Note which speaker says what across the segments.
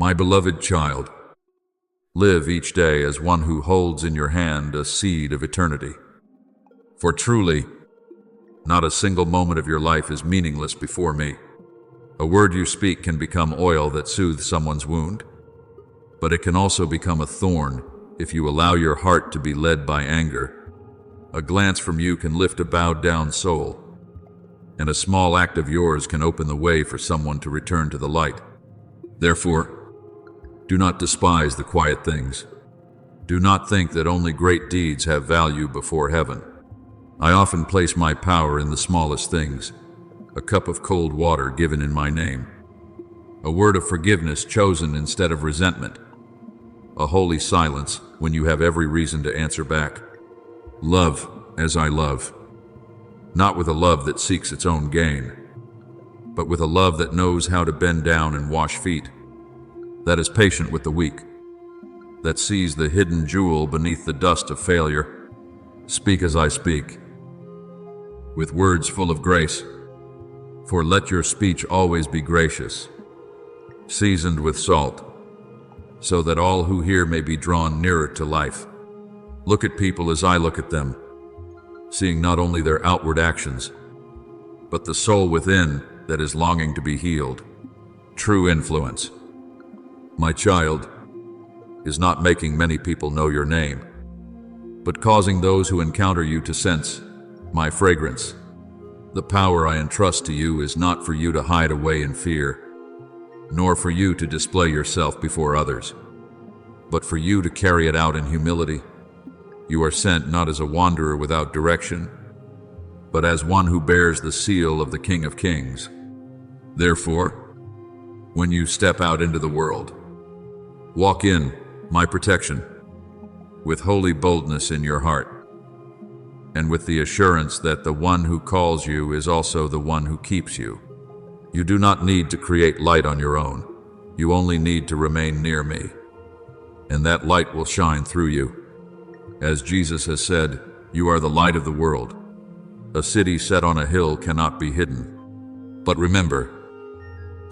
Speaker 1: My beloved child, live each day as one who holds in your hand a seed of eternity. For truly, not a single moment of your life is meaningless before me. A word you speak can become oil that soothes someone's wound, but it can also become a thorn if you allow your heart to be led by anger. A glance from you can lift a bowed-down soul, and a small act of yours can open the way for someone to return to the light. Therefore, do not despise the quiet things. Do not think that only great deeds have value before heaven. I often place my power in the smallest things, a cup of cold water given in my name, a word of forgiveness chosen instead of resentment, a holy silence when you have every reason to answer back. Love as I love, not with a love that seeks its own gain, but with a love that knows how to bend down and wash feet, that is patient with the weak, that sees the hidden jewel beneath the dust of failure. Speak as I speak, with words full of grace, for let your speech always be gracious, seasoned with salt, so that all who hear may be drawn nearer to life. Look at people as I look at them, seeing not only their outward actions, but the soul within that is longing to be healed. True influence, my child, is not making many people know your name, but causing those who encounter you to sense my fragrance. The power I entrust to you is not for you to hide away in fear, nor for you to display yourself before others, but for you to carry it out in humility. You are sent not as a wanderer without direction, but as one who bears the seal of the King of Kings. Therefore, when you step out into the world, walk in my protection, with holy boldness in your heart, and with the assurance that the one who calls you is also the one who keeps you. You do not need to create light on your own. You only need to remain near me, and that light will shine through you. As Jesus has said, you are the light of the world. A city set on a hill cannot be hidden. But remember,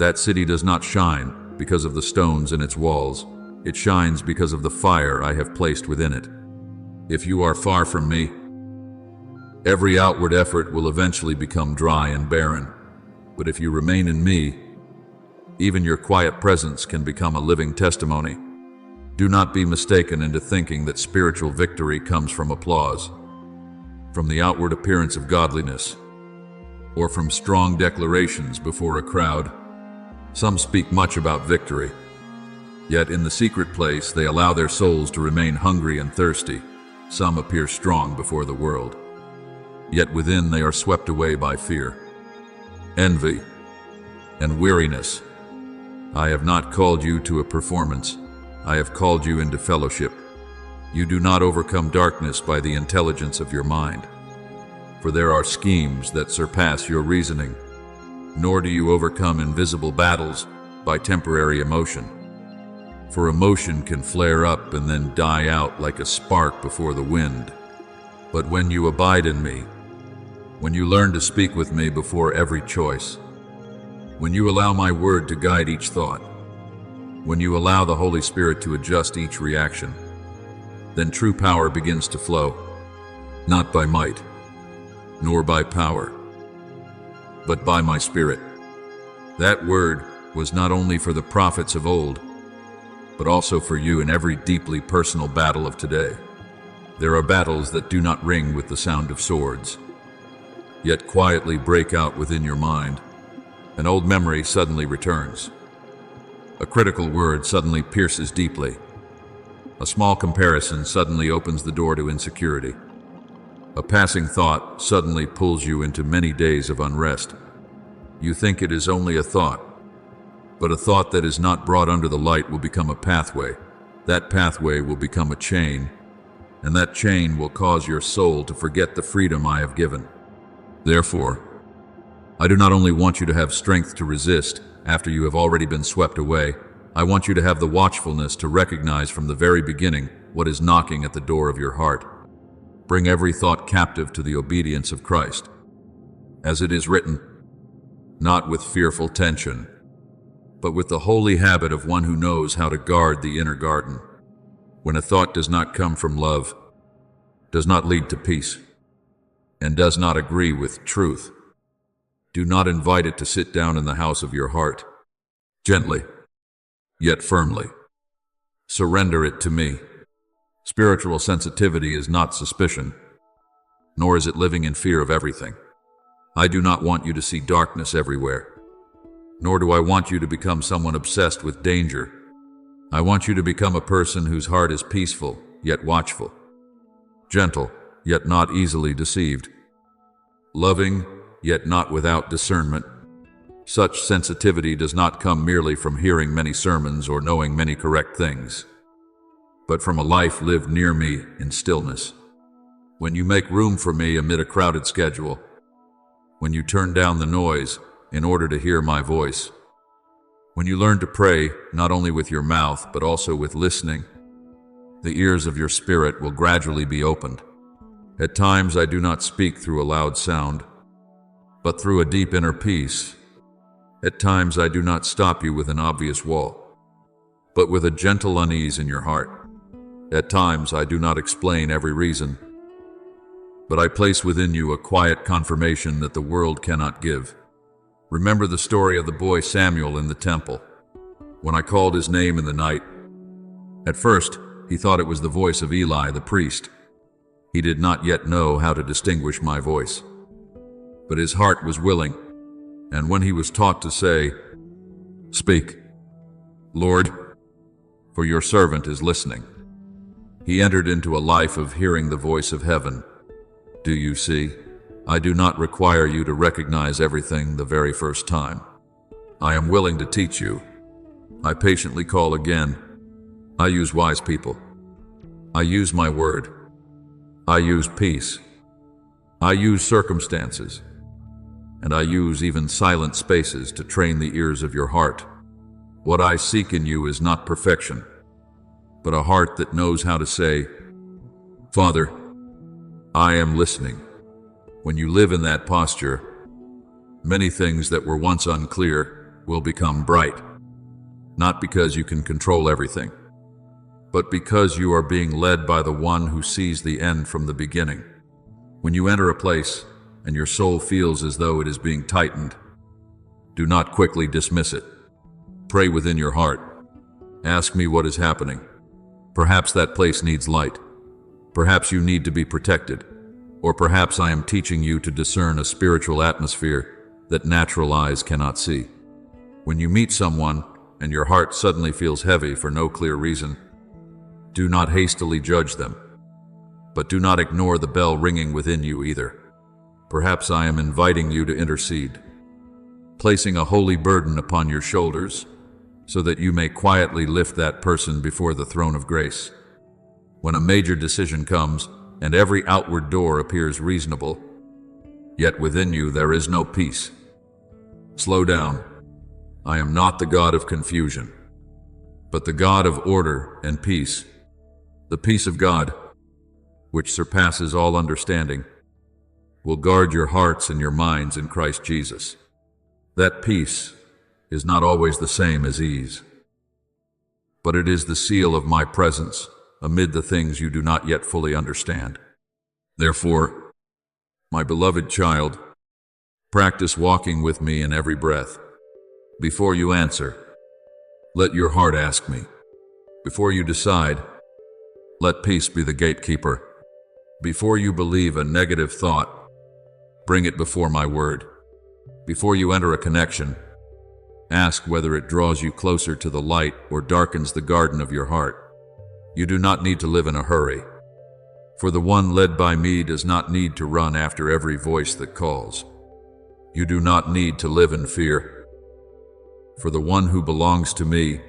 Speaker 1: that city does not shine because of the stones in its walls. It shines because of the fire I have placed within it. If you are far from me, every outward effort will eventually become dry and barren. But if you remain in me, even your quiet presence can become a living testimony. Do not be mistaken into thinking that spiritual victory comes from applause, from the outward appearance of godliness, or from strong declarations before a crowd. Some speak much about victory, yet in the secret place they allow their souls to remain hungry and thirsty. Some appear strong before the world, yet within they are swept away by fear, envy, and weariness. I have not called you to a performance. I have called you into fellowship. You do not overcome darkness by the intelligence of your mind, for there are schemes that surpass your reasoning, nor do you overcome invisible battles by temporary emotion. For emotion can flare up and then die out like a spark before the wind. But when you abide in me, when you learn to speak with me before every choice, when you allow my word to guide each thought, when you allow the Holy Spirit to adjust each reaction, then true power begins to flow, not by might, nor by power, but by my Spirit. That word was not only for the prophets of old, but also for you in every deeply personal battle of today. There are battles that do not ring with the sound of swords, yet quietly break out within your mind. An old memory suddenly returns. A critical word suddenly pierces deeply. A small comparison suddenly opens the door to insecurity. A passing thought suddenly pulls you into many days of unrest. You think it is only a thought, but a thought that is not brought under the light will become a pathway. That pathway will become a chain, and that chain will cause your soul to forget the freedom I have given. Therefore, I do not only want you to have strength to resist after you have already been swept away, I want you to have the watchfulness to recognize from the very beginning what is knocking at the door of your heart. Bring every thought captive to the obedience of Christ. As it is written, not with fearful tension, but with the holy habit of one who knows how to guard the inner garden. When a thought does not come from love, does not lead to peace, and does not agree with truth, do not invite it to sit down in the house of your heart. Gently, yet firmly, surrender it to me. Spiritual sensitivity is not suspicion, nor is it living in fear of everything. I do not want you to see darkness everywhere, nor do I want you to become someone obsessed with danger. I want you to become a person whose heart is peaceful, yet watchful, gentle, yet not easily deceived, loving, yet not without discernment. Such sensitivity does not come merely from hearing many sermons or knowing many correct things, but from a life lived near me in stillness. When you make room for me amid a crowded schedule, when you turn down the noise in order to hear my voice, when you learn to pray not only with your mouth but also with listening, the ears of your spirit will gradually be opened. At times I do not speak through a loud sound, but through a deep inner peace. At times I do not stop you with an obvious wall, but with a gentle unease in your heart. At times I do not explain every reason, but I place within you a quiet confirmation that the world cannot give. Remember the story of the boy Samuel in the temple. When I called his name in the night, at first he thought it was the voice of Eli the priest. He did not yet know how to distinguish my voice, but his heart was willing, and when he was taught to say, "Speak, Lord, for your servant is listening," he entered into a life of hearing the voice of heaven. Do you see? I do not require you to recognize everything the very first time. I am willing to teach you. I patiently call again. I use wise people. I use my word. I use peace. I use circumstances. And I use even silent spaces to train the ears of your heart. What I seek in you is not perfection, but a heart that knows how to say, "Father, I am listening." When you live in that posture, many things that were once unclear will become bright, not because you can control everything, but because you are being led by the one who sees the end from the beginning. When you enter a place and your soul feels as though it is being tightened, do not quickly dismiss it. Pray within your heart. Ask me what is happening. Perhaps that place needs light. Perhaps you need to be protected. Or perhaps I am teaching you to discern a spiritual atmosphere that natural eyes cannot see. When you meet someone and your heart suddenly feels heavy for no clear reason, do not hastily judge them, but do not ignore the bell ringing within you either. Perhaps I am inviting you to intercede, placing a holy burden upon your shoulders so that you may quietly lift that person before the throne of grace. When a major decision comes, and every outward door appears reasonable, yet within you there is no peace. Slow down. I am not the God of confusion, but the God of order and peace. The peace of God, which surpasses all understanding, will guard your hearts and your minds in Christ Jesus. That peace is not always the same as ease, but it is the seal of my presence amid the things you do not yet fully understand. Therefore, my beloved child, practice walking with me in every breath. Before you answer, let your heart ask me. Before you decide, let peace be the gatekeeper. Before you believe a negative thought, bring it before my word. Before you enter a connection, ask whether it draws you closer to the light or darkens the garden of your heart. You do not need to live in a hurry, for the one led by me does not need to run after every voice that calls. You do not need to live in fear, for the one who belongs to me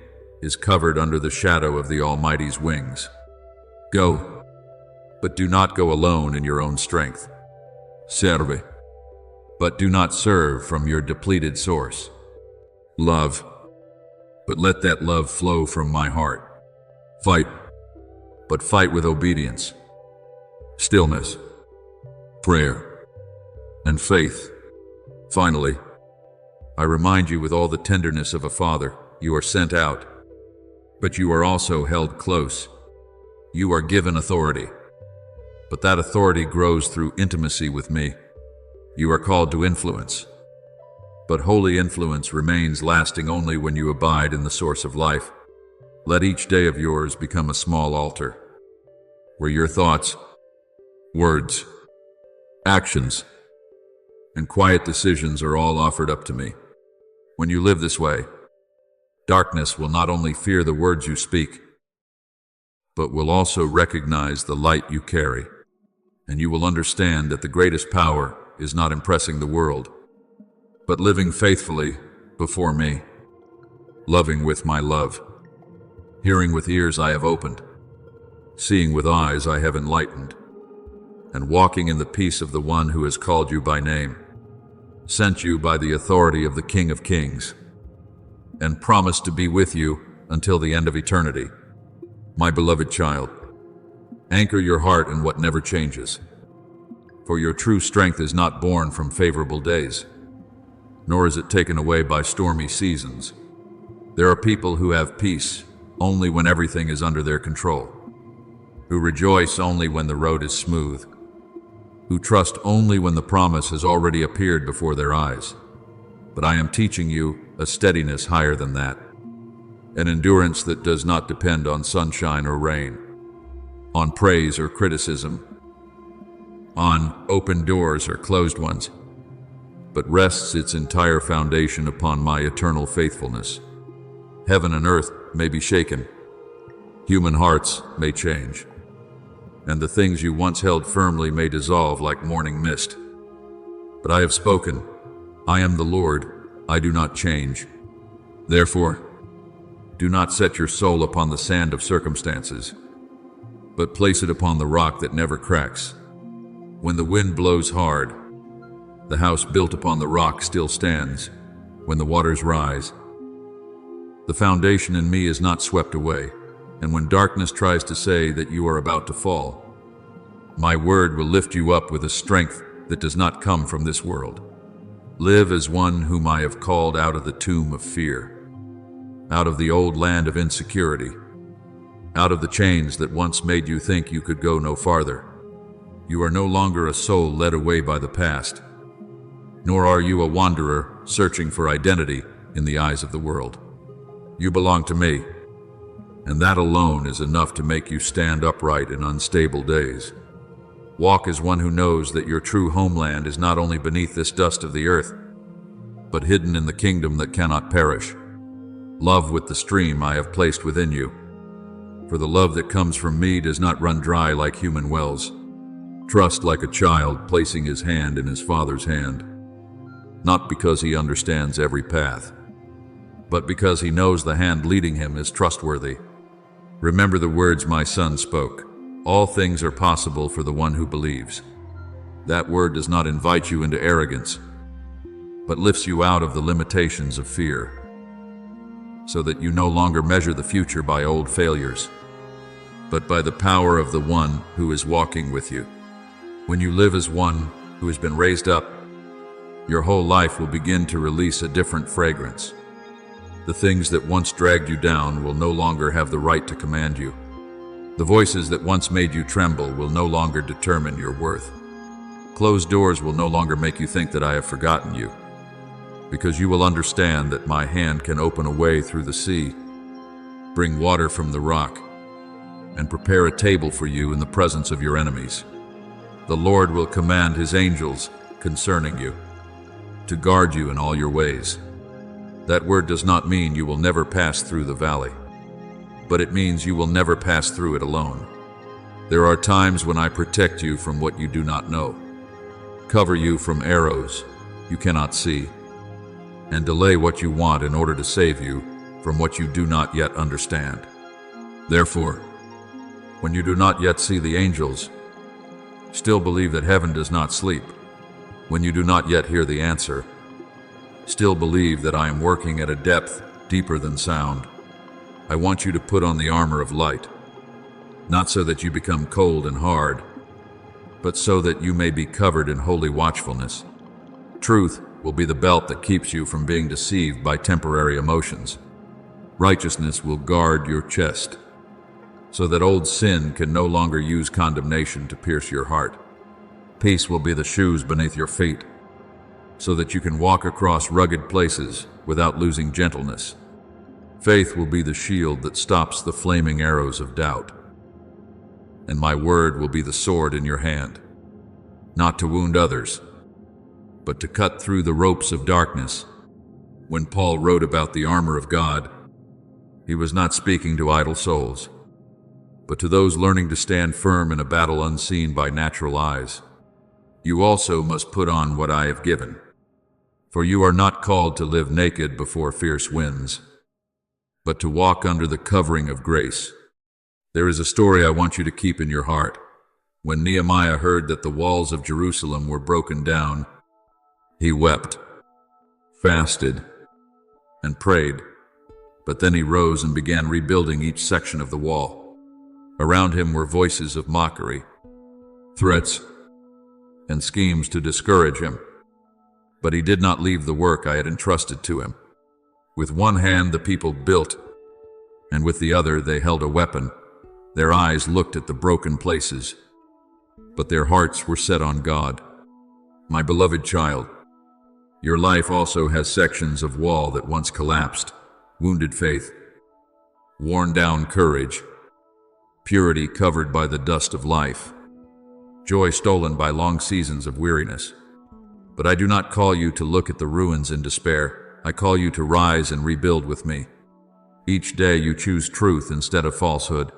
Speaker 1: is covered under the shadow of the Almighty's wings. Go, but do not go alone in your own strength. Serve, but do not serve from your depleted source. Love, but let that love flow from my heart. Fight, but fight with obedience, stillness, prayer, and faith. Finally, I remind you with all the tenderness of a father, you are sent out, but you are also held close. You are given authority, but that authority grows through intimacy with me. You are called to influence, but holy influence remains lasting only when you abide in the source of life. Let each day of yours become a small altar, where your thoughts, words, actions, and quiet decisions are all offered up to me. When you live this way, darkness will not only fear the words you speak, but will also recognize the light you carry, and you will understand that the greatest power is not impressing the world, but living faithfully before me, loving with my love, hearing with ears I have opened, seeing with eyes I have enlightened, and walking in the peace of the one who has called you by name, sent you by the authority of the King of Kings, and promised to be with you until the end of eternity. My beloved child, anchor your heart in what never changes, for your true strength is not born from favorable days, nor is it taken away by stormy seasons. There are people who have peace only when everything is under their control, who rejoice only when the road is smooth, who trust only when the promise has already appeared before their eyes. But I am teaching you a steadiness higher than that, an endurance that does not depend on sunshine or rain, on praise or criticism, on open doors or closed ones, but rests its entire foundation upon my eternal faithfulness. Heaven and earth may be shaken, human hearts may change, and the things you once held firmly may dissolve like morning mist. But I have spoken. I am the Lord, I do not change. Therefore, do not set your soul upon the sand of circumstances, but place it upon the rock that never cracks. When the wind blows hard, the house built upon the rock still stands. When the waters rise, the foundation in me is not swept away, and when darkness tries to say that you are about to fall, my word will lift you up with a strength that does not come from this world. Live as one whom I have called out of the tomb of fear, out of the old land of insecurity, out of the chains that once made you think you could go no farther. You are no longer a soul led away by the past, nor are you a wanderer searching for identity in the eyes of the world. You belong to me, and that alone is enough to make you stand upright in unstable days. Walk as one who knows that your true homeland is not only beneath this dust of the earth, but hidden in the kingdom that cannot perish. Love with the stream I have placed within you, for the love that comes from me does not run dry like human wells. Trust like a child placing his hand in his father's hand, not because he understands every path, but because he knows the hand leading him is trustworthy. Remember the words my son spoke. All things are possible for the one who believes. That word does not invite you into arrogance, but lifts you out of the limitations of fear, so that you no longer measure the future by old failures, but by the power of the one who is walking with you. When you live as one who has been raised up, your whole life will begin to release a different fragrance. The things that once dragged you down will no longer have the right to command you. The voices that once made you tremble will no longer determine your worth. Closed doors will no longer make you think that I have forgotten you, because you will understand that my hand can open a way through the sea, bring water from the rock, and prepare a table for you in the presence of your enemies. The Lord will command his angels concerning you, to guard you in all your ways. That word does not mean you will never pass through the valley, but it means you will never pass through it alone. There are times when I protect you from what you do not know, cover you from arrows you cannot see, and delay what you want in order to save you from what you do not yet understand. Therefore, when you do not yet see the angels, still believe that heaven does not sleep. When you do not yet hear the answer, still believe that I am working at a depth deeper than sound. I want you to put on the armor of light, not so that you become cold and hard, but so that you may be covered in holy watchfulness. Truth will be the belt that keeps you from being deceived by temporary emotions. Righteousness will guard your chest, so that old sin can no longer use condemnation to pierce your heart. Peace will be the shoes beneath your feet, so that you can walk across rugged places without losing gentleness. Faith will be the shield that stops the flaming arrows of doubt. And my word will be the sword in your hand, not to wound others, but to cut through the ropes of darkness. When Paul wrote about the armor of God, he was not speaking to idle souls, but to those learning to stand firm in a battle unseen by natural eyes. You also must put on what I have given, for you are not called to live naked before fierce winds, but to walk under the covering of grace. There is a story I want you to keep in your heart. When Nehemiah heard that the walls of Jerusalem were broken down, he wept, fasted, and prayed. But then he rose and began rebuilding each section of the wall. Around him were voices of mockery, threats, and schemes to discourage him. But he did not leave the work I had entrusted to him. With one hand the people built, and with the other they held a weapon. Their eyes looked at the broken places, but their hearts were set on God. My beloved child, your life also has sections of wall that once collapsed: wounded faith, worn down courage, purity covered by the dust of life, joy stolen by long seasons of weariness. But I do not call you to look at the ruins in despair. I call you to rise and rebuild with me. Each day you choose truth instead of falsehood,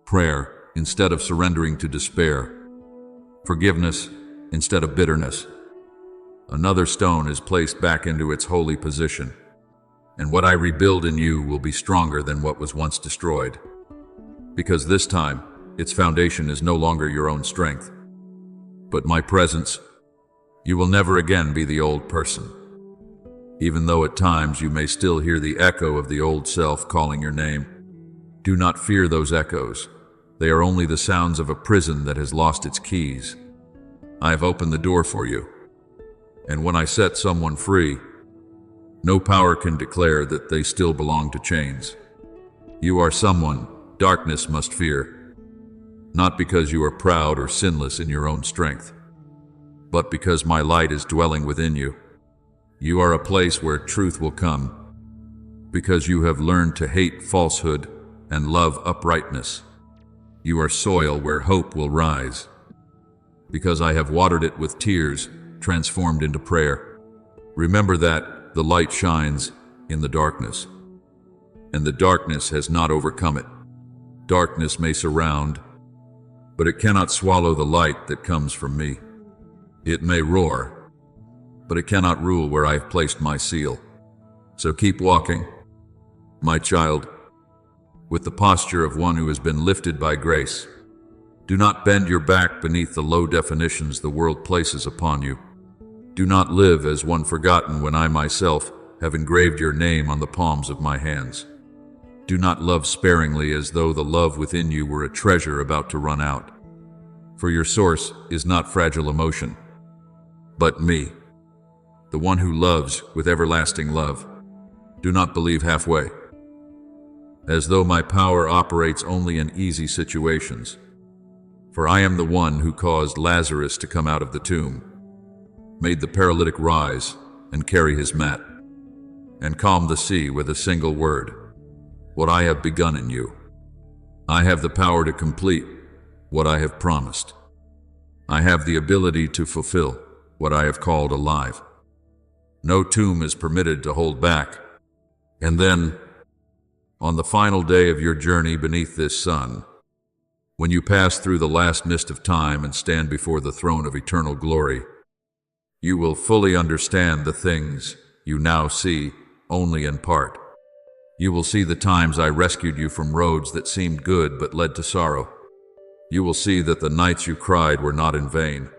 Speaker 1: prayer instead of surrendering to despair, forgiveness instead of bitterness. Another stone is placed back into its holy position, and what I rebuild in you will be stronger than what was once destroyed, because this time its foundation is no longer your own strength, but my presence. You will never again be the old person, even though at times you may still hear the echo of the old self calling your name. Do not fear those echoes. They are only the sounds of a prison that has lost its keys. I have opened the door for you, and when I set someone free, no power can declare that they still belong to chains. You are someone darkness must fear, not because you are proud or sinless in your own strength, but because my light is dwelling within you. You are a place where truth will come, because you have learned to hate falsehood and love uprightness. You are soil where hope will rise, because I have watered it with tears transformed into prayer. Remember that the light shines in the darkness, and the darkness has not overcome it. Darkness may surround, but it cannot swallow the light that comes from me. It may roar, but it cannot rule where I have placed my seal. So keep walking, my child, with the posture of one who has been lifted by grace. Do not bend your back beneath the low definitions the world places upon you. Do not live as one forgotten when I myself have engraved your name on the palms of my hands. Do not love sparingly as though the love within you were a treasure about to run out. For your source is not fragile emotion, but me, the one who loves with everlasting love. Do not believe halfway, as though my power operates only in easy situations. For I am the one who caused Lazarus to come out of the tomb, made the paralytic rise and carry his mat, and calmed the sea with a single word. What I have begun in you, I have the power to complete what I have promised. I have the ability to fulfill what I have called alive. No tomb is permitted to hold back. And then, on the final day of your journey beneath this sun, when you pass through the last mist of time and stand before the throne of eternal glory, you will fully understand the things you now see only in part. You will see the times I rescued you from roads that seemed good but led to sorrow. You will see that the nights you cried were not in vain,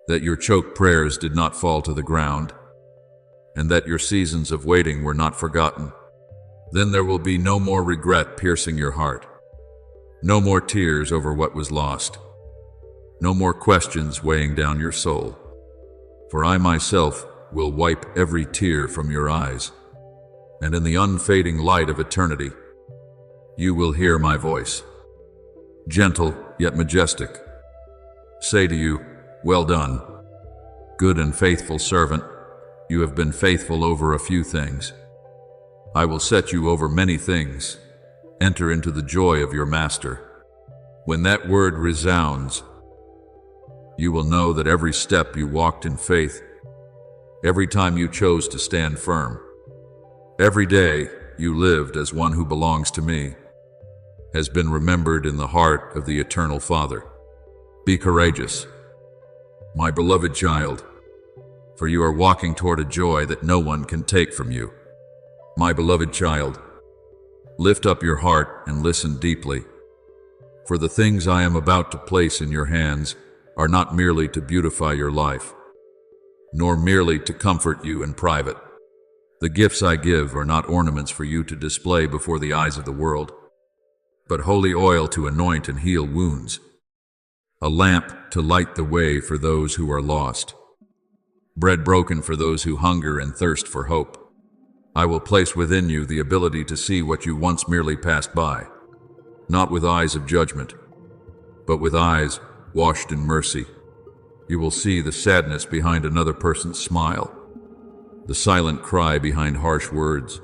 Speaker 1: that your choked prayers did not fall to the ground, and that your seasons of waiting were not forgotten. Then there will be no more regret piercing your heart, no more tears over what was lost, no more questions weighing down your soul. For I myself will wipe every tear from your eyes. and in the unfading light of eternity, you will hear my voice, gentle yet majestic, say to you, "Well done, good and faithful servant. You have been faithful over a few things. I will set you over many things. Enter into the joy of your master." When that word resounds, you will know that every step you walked in faith, every time you chose to stand firm, every day you lived as one who belongs to me, has been remembered in the heart of the eternal Father. Be courageous, my beloved child, for you are walking toward a joy that no one can take from you. My beloved child, lift up your heart and listen deeply, for the things I am about to place in your hands are not merely to beautify your life, nor merely to comfort you in private. The gifts I give are not ornaments for you to display before the eyes of the world, but holy oil to anoint and heal wounds, a lamp to light the way for those who are lost, bread broken for those who hunger and thirst for hope. I will place within you the ability to see what you once merely passed by, not with eyes of judgment, but with eyes washed in mercy. You will see the sadness behind another person's smile, the silent cry behind harsh words,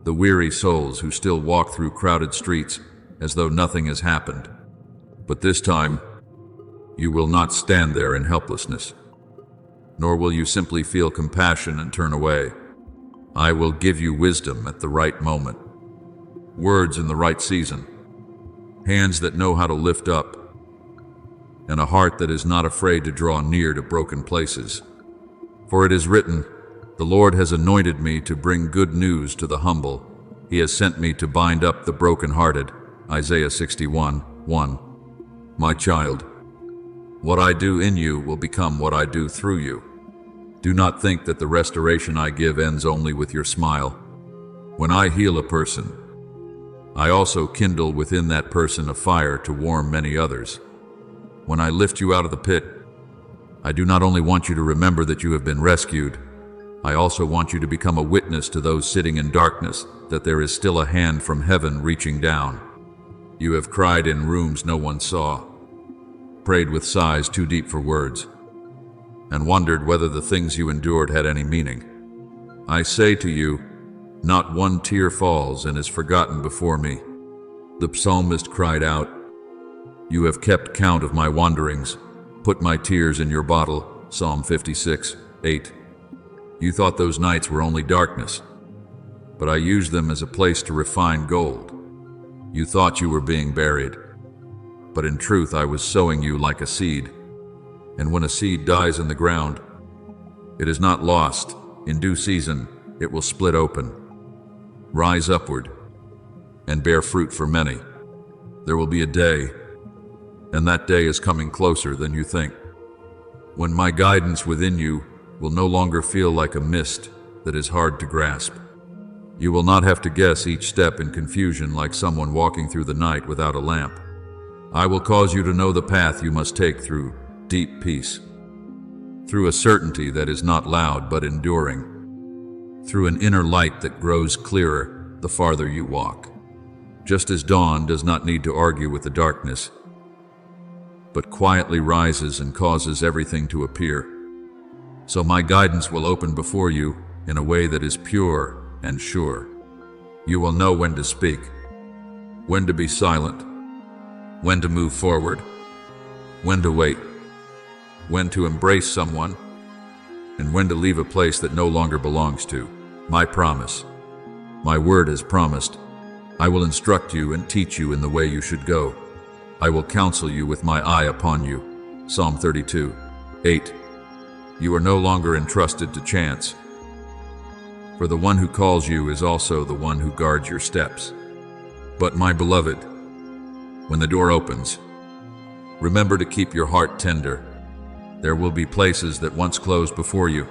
Speaker 1: the weary souls who still walk through crowded streets as though nothing has happened. But this time, you will not stand there in helplessness, nor will you simply feel compassion and turn away. I will give you wisdom at the right moment, words in the right season, hands that know how to lift up, and a heart that is not afraid to draw near to broken places. For it is written, "The Lord has anointed me to bring good news to the humble. He has sent me to bind up the brokenhearted." Isaiah 61:1. My child, what I do in you will become what I do through you. Do not think that the restoration I give ends only with your smile. When I heal a person, I also kindle within that person a fire to warm many others. When I lift you out of the pit, I do not only want you to remember that you have been rescued, I also want you to become a witness to those sitting in darkness that there is still a hand from heaven reaching down. You have cried in rooms no one saw, prayed with sighs too deep for words, and wondered whether the things you endured had any meaning. I say to you, not one tear falls and is forgotten before me. The psalmist cried out, "You have kept count of my wanderings, put my tears in your bottle." Psalm 56:8. You thought those nights were only darkness, but I used them as a place to refine gold. You thought you were being buried, but in truth I was sowing you like a seed. And when a seed dies in the ground, it is not lost. In due season, it will split open, rise upward, and bear fruit for many. There will be a day, and that day is coming closer than you think, when my guidance within you will no longer feel like a mist that is hard to grasp. You will not have to guess each step in confusion like someone walking through the night without a lamp. I will cause you to know the path you must take through deep peace, through a certainty that is not loud but enduring, through an inner light that grows clearer the farther you walk. Just as dawn does not need to argue with the darkness, but quietly rises and causes everything to appear, so my guidance will open before you in a way that is pure and sure. You will know when to speak, when to be silent, when to move forward, when to wait, when to embrace someone, and when to leave a place that no longer belongs to. My promise, my word has promised, I will instruct you and teach you in the way you should go. I will counsel you with my eye upon you. Psalm 32:8. You are no longer entrusted to chance, for the one who calls you is also the one who guards your steps. But my beloved, when the door opens, remember to keep your heart tender. There will be places that once closed before you,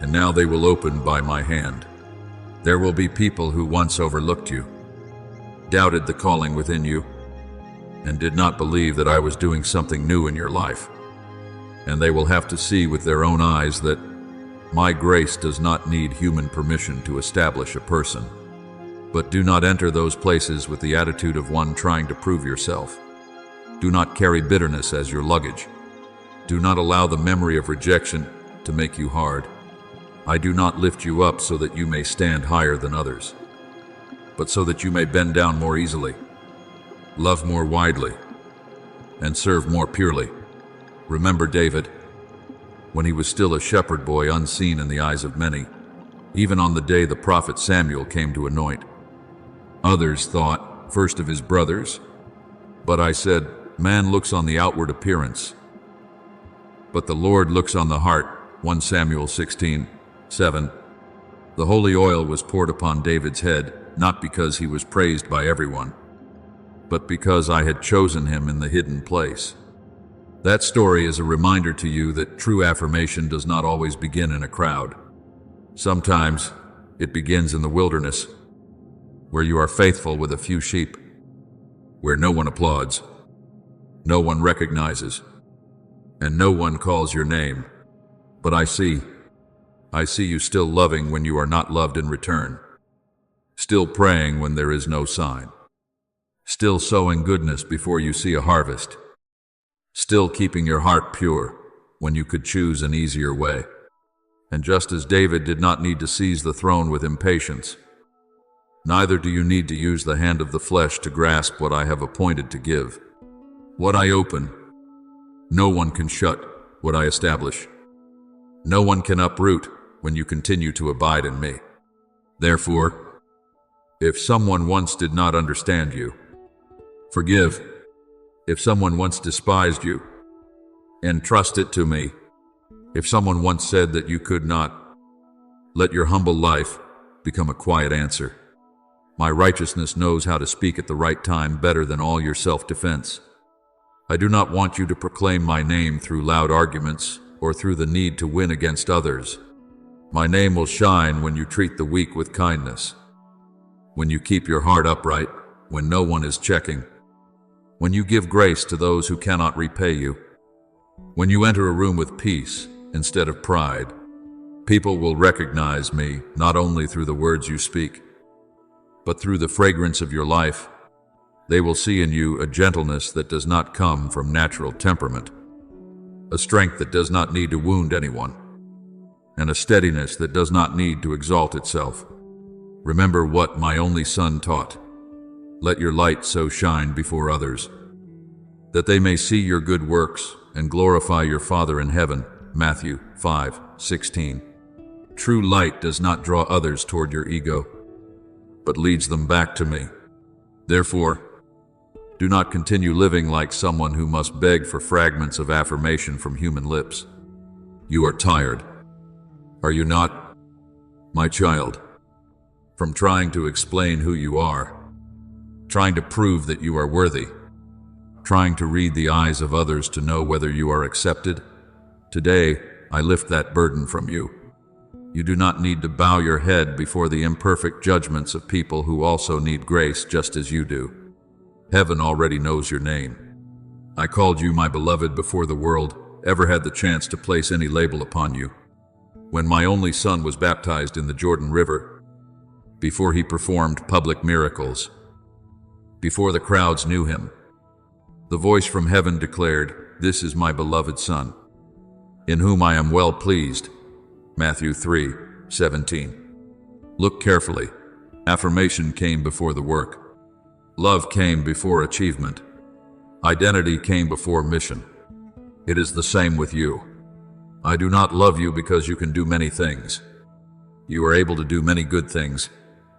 Speaker 1: and now they will open by my hand. There will be people who once overlooked you, doubted the calling within you, and did not believe that I was doing something new in your life. And they will have to see with their own eyes that My grace does not need human permission to establish a person. But do not enter those places with the attitude of one trying to prove yourself. Do not carry bitterness as your luggage. Do not allow the memory of rejection to make you hard. I do not lift you up so that you may stand higher than others, but so that you may bend down more easily, love more widely, and serve more purely. Remember David, when he was still a shepherd boy unseen in the eyes of many, even on the day the prophet Samuel came to anoint. Others thought first of his brothers, but I said, man looks on the outward appearance, but the Lord looks on the heart. 1 Samuel 16:7. The holy oil was poured upon David's head, not because he was praised by everyone, but because I had chosen him in the hidden place. That story is a reminder to you that true affirmation does not always begin in a crowd. Sometimes it begins in the wilderness, where you are faithful with a few sheep, where no one applauds, no one recognizes, and no one calls your name. But I see you still loving when you are not loved in return, still praying when there is no sign, still sowing goodness before you see a harvest, still keeping your heart pure when you could choose an easier way. And just as David did not need to seize the throne with impatience, neither do you need to use the hand of the flesh to grasp what I have appointed to give. What I open, no one can shut. What I establish, no one can uproot when you continue to abide in me. Therefore, if someone once did not understand you, forgive. If someone once despised you, entrust it to me. If someone once said that you could not, let your humble life become a quiet answer. My righteousness knows how to speak at the right time better than all your self-defense. I do not want you to proclaim my name through loud arguments or through the need to win against others. My name will shine when you treat the weak with kindness, when you keep your heart upright, when no one is checking, when you give grace to those who cannot repay you, when you enter a room with peace instead of pride. People will recognize me not only through the words you speak, but through the fragrance of your life. They will see in you a gentleness that does not come from natural temperament, a strength that does not need to wound anyone, and a steadiness that does not need to exalt itself. Remember what my only Son taught. Let your light so shine before others, that they may see your good works and glorify your Father in heaven. Matthew 5:16. True light does not draw others toward your ego, but leads them back to me. Therefore, do not continue living like someone who must beg for fragments of affirmation from human lips. You are tired, are you not, my child, from trying to explain who you are, trying to prove that you are worthy, trying to read the eyes of others to know whether you are accepted? Today, I lift that burden from you. You do not need to bow your head before the imperfect judgments of people who also need grace just as you do. Heaven already knows your name. I called you my beloved before the world ever had the chance to place any label upon you. When my only Son was baptized in the Jordan River, before he performed public miracles, before the crowds knew him, the voice from heaven declared, "This is my beloved Son, in whom I am well pleased." Matthew 3:17. Look carefully. Affirmation came before the work. Love came before achievement. Identity came before mission. It is the same with you. I do not love you because you can do many things. You are able to do many good things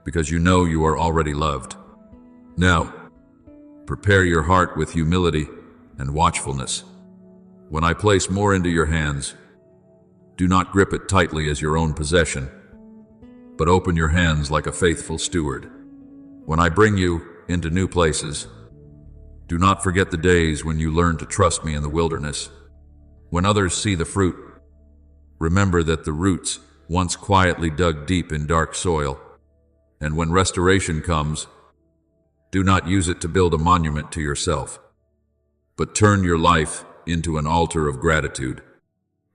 Speaker 1: because you know you are already loved. Now, prepare your heart with humility and watchfulness. When I place more into your hands, do not grip it tightly as your own possession, but open your hands like a faithful steward. When I bring you into new places, do not forget the days when you learned to trust me in the wilderness. When others see the fruit, remember that the roots once quietly dug deep in dark soil. And when restoration comes, do not use it to build a monument to yourself, but turn your life into an altar of gratitude.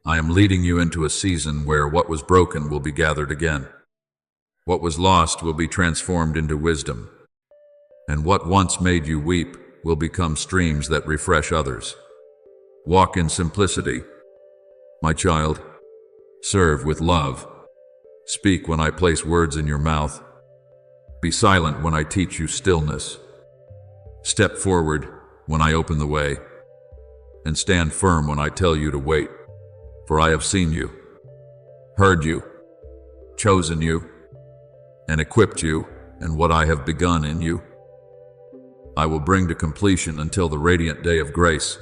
Speaker 1: I am leading you into a season where what was broken will be gathered again. What was lost will be transformed into wisdom. And what once made you weep will become streams that refresh others. Walk in simplicity, my child. Serve with love. Speak when I place words in your mouth. Be silent when I teach you stillness. Step forward when I open the way, and stand firm when I tell you to wait. For I have seen you, heard you, chosen you, and equipped you, and what I have begun in you, I will bring to completion until the radiant day of grace.